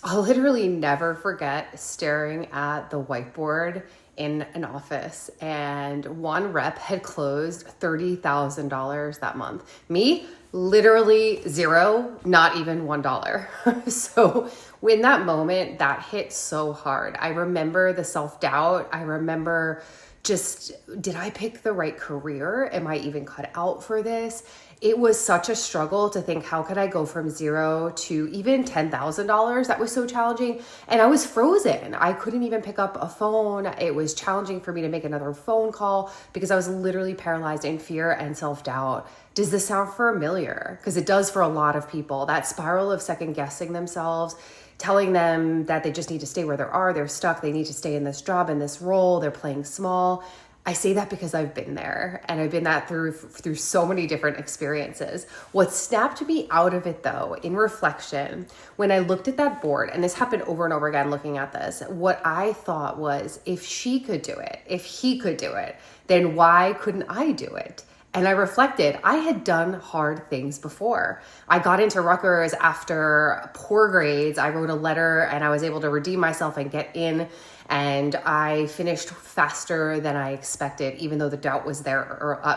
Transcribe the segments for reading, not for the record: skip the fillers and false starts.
I'll literally never forget staring at the whiteboard in an office, and one rep had closed $30,000 that month. Me, literally zero, not even $1. So when that moment, that hit so hard. I remember the self-doubt. I remember just, did I pick the right career? Am I even cut out for this? It was such a struggle to think, how could I go from zero to even $10,000? That was so challenging. And I was frozen. I couldn't even pick up a phone. It was challenging for me to make another phone call because I was literally paralyzed in fear and self-doubt. Does this sound familiar? Because it does for a lot of people. That spiral of second guessing themselves, telling them that they just need to stay where they are, they're stuck, they need to stay in this job, in this role, they're playing small. I say that because I've been there, and I've been that through so many different experiences. What snapped me out of it though, in reflection, when I looked at that board, and this happened over and over again looking at this, what I thought was, if she could do it, if he could do it, then why couldn't I do it? And I reflected, I had done hard things before. I got into Rutgers after poor grades. I wrote a letter and I was able to redeem myself and get in. And I finished faster than I expected, even though the doubt was there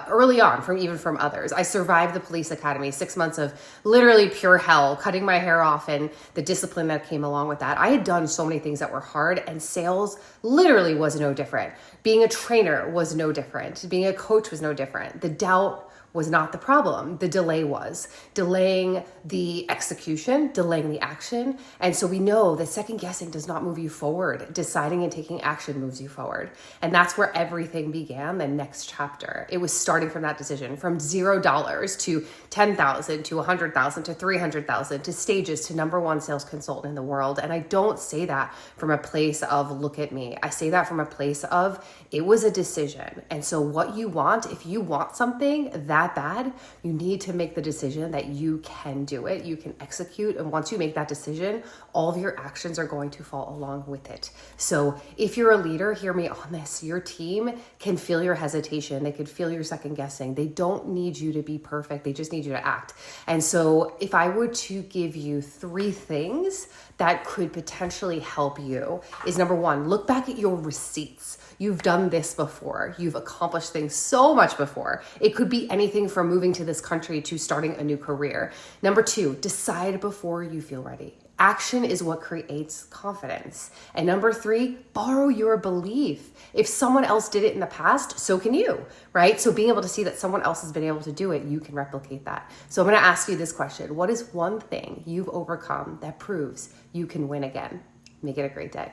early on, even from others. I survived the police academy, 6 months of literally pure hell, cutting my hair off and the discipline that came along with that. I had done so many things that were hard, and sales literally was no different. Being a trainer was no different. Being a coach was no different. The doubt was not the problem. The delay was delaying the execution, delaying the action. And so we know that second guessing does not move you forward. Deciding and taking action moves you forward. And that's where everything began, the next chapter. It was starting from that decision, from $0 to 10,000 to 100,000 to 300,000 to stages to #1 sales consultant in the world. And I don't say that from a place of look at me. I say that from a place of it was a decision. And so what you want, if you want something that bad, you need to make the decision that you can do it, you can execute. And once you make that decision, all of your actions are going to fall along with it. So if you're a leader, hear me on this. Your team can feel your hesitation. They can feel your second guessing. They don't need you to be perfect. They just need you to act. And so if I were to give you 3 things that could potentially help you is #1, look back at your receipts. You've done this before. You've accomplished things so much before. It could be anything from moving to this country to starting a new career. #2, decide before you feel ready. Action is what creates confidence. And #3, borrow your belief. If someone else did it in the past, so can you, right? So being able to see that someone else has been able to do it, you can replicate that. So I'm going to ask you this question. What is one thing you've overcome that proves you can win again? Make it a great day.